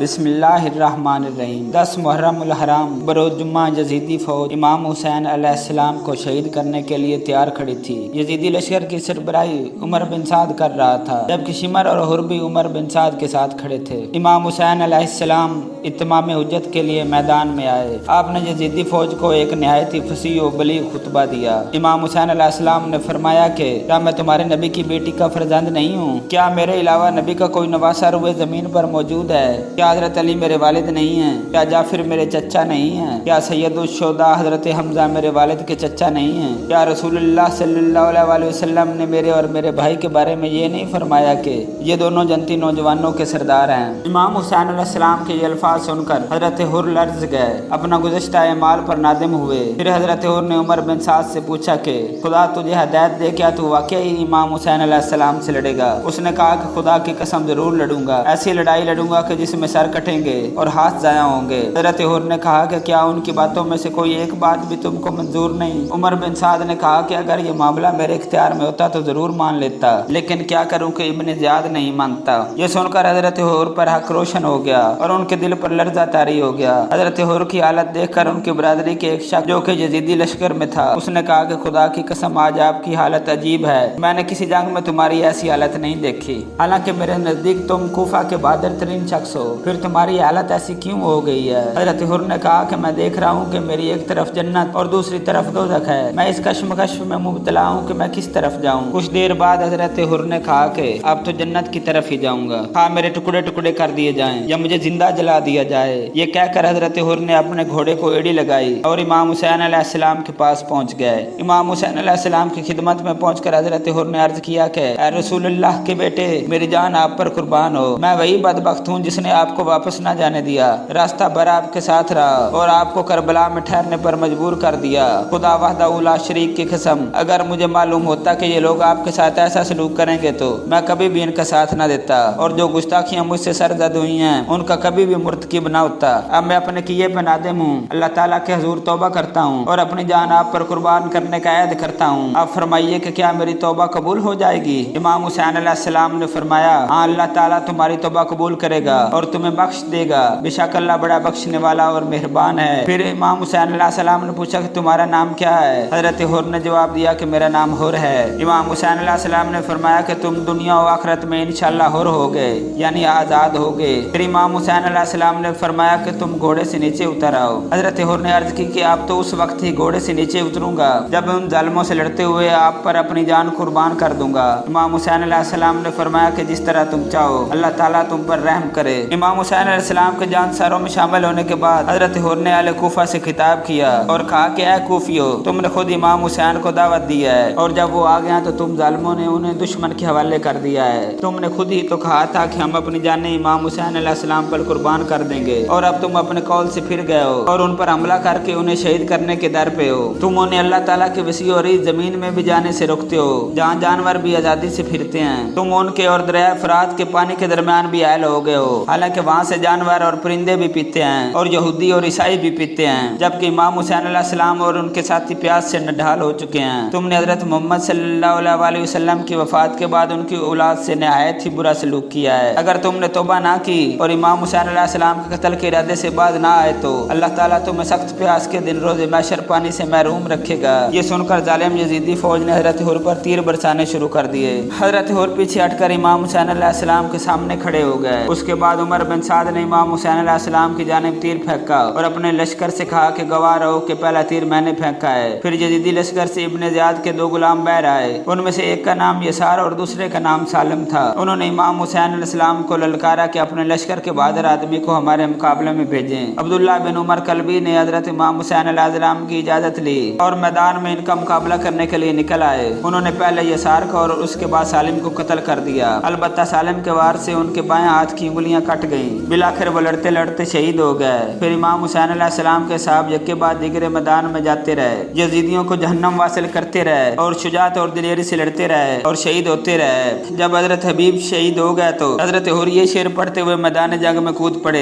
بسم اللہ الرحمن الرحیم 10 محرم الحرام بروز جمعہ یزیدی فوج امام حسین علیہ السلام کو شہید کرنے کے لیے تیار کھڑی تھی۔ یزیدی لشکر کی سربراہی عمر بن سعد کر رہا تھا، جبکہ شمر اور حر بھی عمر بن سعد کے ساتھ کھڑے تھے۔ امام حسین علیہ السلام اتمام حجت کے لیے میدان میں آئے۔ آپ نے یزیدی فوج کو ایک نہایت ہی فصیح و بلیغ خطبہ دیا۔ امام حسین علیہ السلام نے فرمایا کہ کیا میں تمہارے نبی کی بیٹی کا فرزند نہیں ہوں؟ کیا میرے علاوہ نبی کا کوئی نواسا روئے زمین پر موجود ہے؟ کیا حضرت علی میرے والد نہیں ہیں؟ کیا جعفر میرے چچا نہیں ہیں؟ کیا سید الشہداء حضرت حمزہ میرے والد کے چچا نہیں ہیں؟ کیا رسول اللہ صلی اللہ علیہ وسلم نے میرے اور میرے بھائی کے بارے میں یہ نہیں فرمایا کہ یہ دونوں جنتی نوجوانوں کے سردار ہیں؟ امام حسین علیہ السلام کے یہ الفاظ سن کر حضرت حر لرز گئے، اپنا گزشتہ اعمال پر نادم ہوئے۔ پھر حضرت حر نے عمر بن سعد سے پوچھا کہ خدا تجھے ہدایت دے، کیا تو واقعی امام حسین علیہ السلام سے لڑے گا؟ اس نے کہا کہ خدا کی قسم ضرور لڑوں گا، ایسی لڑائی لڑوں گا کہ جس میں سر کٹیں گے اور ہاتھ ضائع ہوں گے۔ حضرت حر نے کہا کہ کیا ان کی باتوں میں سے کوئی ایک بات بھی تم کو منظور نہیں؟ عمر بن سعد نے کہا کہ اگر یہ معاملہ میرے اختیار میں ہوتا تو ضرور مان لیتا، لیکن کیا کروں کہ ابن زیاد نہیں مانتا۔ یہ سن کر حضرت حر پر حق روشن ہو گیا اور ان کے دل پر لرزہ طاری ہو گیا۔ حضرت حر کی حالت دیکھ کر ان کی برادری کے ایک شخص جو کہ یزیدی لشکر میں تھا، اس نے کہا کہ خدا کی قسم آج آپ کی حالت عجیب ہے، میں نے کسی جنگ میں تمہاری ایسی حالت نہیں دیکھی، حالانکہ میرے نزدیک تم کوفہ کے بہادر ترین شخص ہو، پھر تمہاری حالت ایسی کیوں ہو گئی ہے؟ حضرت حر نے کہا کہ میں دیکھ رہا ہوں کہ میری ایک طرف جنت اور دوسری طرف دوزخ ہے، میں اس کشمکش میں مبتلا ہوں کہ میں کس طرف جاؤں۔ کچھ دیر بعد حضرت حر نے کہا کہ اب تو جنت کی طرف ہی جاؤں گا، ہاں میرے ٹکڑے ٹکڑے کر دیے جائیں یا مجھے زندہ جلا دیا جائے۔ یہ کہہ کر حضرت حر نے اپنے گھوڑے کو ایڑی لگائی اور امام حسین علیہ السلام کے پاس پہنچ گئے۔ امام حسین علیہ السلام کی خدمت میں پہنچ کر حضرت حر نے عرض کیا کہ اے رسول اللہ کے بیٹے، میری جان آپ پر قربان ہو، میں وہی بدبخت ہوں جس نے آپ کو واپس نہ جانے دیا، راستہ بھر آپ کے ساتھ رہا اور آپ کو کربلا میں ٹھہرنے پر مجبور کر دیا۔ خدا وحدہ لا شریک کی قسم، اگر مجھے معلوم ہوتا کہ یہ لوگ آپ کے ساتھ ایسا سلوک کریں گے تو میں کبھی بھی ان کا ساتھ نہ دیتا، اور جو گستاخیاں مجھ سے سرزد ہوئی ہیں ان کا کبھی بھی مرتکب نہ ہوتا۔ اب میں اپنے کیے پہ نادم ہوں، اللہ تعالیٰ کے حضور توبہ کرتا ہوں اور اپنی جان آپ پر قربان کرنے کا عہد کرتا ہوں۔ آپ فرمائیے کہ کیا میری توبہ قبول ہو جائے گی؟ امام حسین علیہ السلام نے فرمایا ہاں، اللہ تعالیٰ تمہاری توبہ قبول کرے گا اور تمہیں بخش دے گا، بے شک اللہ بڑا بخشنے والا اور مہربان ہے۔ پھر امام حسین علیہ السلام نے پوچھا کہ تمہارا نام کیا ہے؟ حضرت حر نے جواب دیا کہ میرا نام حر ہے۔ امام حسین علیہ السلام نے فرمایا کہ تم دنیا و آخرت میں انشاءاللہ حر ہوگے، یعنی آزاد ہوگے۔ پھر امام حسین علیہ السلام نے فرمایا کہ تم گھوڑے سے نیچے اتر آؤ۔ حضرت حر نے عرض کی کہ اب تو اس وقت ہی گھوڑے سے نیچے اتروں گا جب ان ظالموں سے لڑتے ہوئے آپ پر اپنی جان قربان کر دوں گا۔ امام حسین علیہ السلام نے فرمایا کہ جس طرح تم چاہو، اللہ تعالیٰ تم پر رحم کرے۔ امام حسین علیہ السلام کے جان ساروں میں شامل ہونے کے بعد حضرت حر نے اہل کوفہ سے خطاب کیا اور کہا کہ اے کوفیو، تم نے خود امام حسین کو دعوت دی ہے اور جب وہ آ گیا تو تم ظالموں نے انہیں دشمن کے حوالے کر دیا ہے۔ تم نے خود ہی تو کہا تھا کہ ہم اپنی جانیں امام حسین علیہ السلام پر قربان کر دیں گے، اور اب تم اپنے قول سے پھر گئے ہو اور ان پر حملہ کر کے انہیں شہید کرنے کے در پہ ہو۔ تم انہیں اللہ تعالیٰ کے وسیع اور عریض زمین میں بھی جانے سے روکتے ہو جہاں جانور بھی آزادی سے پھرتے ہیں۔ تم ان کے اور دریائے فرات کے پانی کے درمیان بھی حائل ہو گئے ہو، حالانکہ وہاں سے جانور اور پرندے بھی پیتے ہیں اور یہودی اور عیسائی بھی پیتے ہیں، جبکہ امام حسین علیہ السلام اور ان کے ساتھی پیاس سے نڈھال ہو چکے ہیں۔ تم نے حضرت محمد صلی اللہ علیہ وسلم کی وفات کے بعد ان کی اولاد سے نہایت ہی برا سلوک کیا ہے۔ اگر تم نے توبہ نہ کی اور امام حسین علیہ السلام کے قتل کے ارادے سے بعد نہ آئے تو اللہ تعالیٰ تمہیں سخت پیاس کے دن روز محشر پانی سے محروم رکھے گا۔ یہ سن کر ظالم یزیدی فوج نے حضرت حر پر تیر برسانے شروع کر دیے۔ حضرت حر پیچھے ہٹ کر امام حسین علیہ السلام کے سامنے کھڑے ہو گئے۔ اس کے بعد عمر بن سعد نے امام حسین علیہ السلام کی جانب تیر پھینکا اور اپنے لشکر سے کہا کہ گواہ رہو کہ پہلا تیر میں نے پھینکا ہے۔ پھر یزیدی لشکر سے ابن زیاد کے 2 غلام بہر آئے، ان میں سے ایک کا نام یسار اور دوسرے کا نام سالم تھا۔ انہوں نے امام حسین علیہ السلام کو للکارا کہ اپنے لشکر کے بہادر آدمی کو ہمارے مقابلے میں بھیجیں۔ عبداللہ بن عمر کلبی نے حضرت امام حسین علیہ السلام کی اجازت لی اور میدان میں ان کا مقابلہ کرنے کے لیے نکل آئے۔ انہوں نے پہلے یسار کو اور اس کے بعد سالم کو قتل کر دیا، البتہ سالم کے وار سے ان کے بائیں ہاتھ کی انگلیاں کٹ گئیں۔ بالآخر وہ لڑتے لڑتے شہید ہو گئے۔ پھر امام حسین علیہ السلام کے صاحب یکے بعد دیگر میدان میں جاتے رہے، یزیدیوں کو جہنم واصل کرتے رہے اور شجاعت اور دلیری سے لڑتے رہے اور شہید ہوتے رہے۔ جب حضرت حبیب شہید ہو گئے تو حضرت حر یہ شعر پڑھتے ہوئے میدان جنگ میں کود پڑے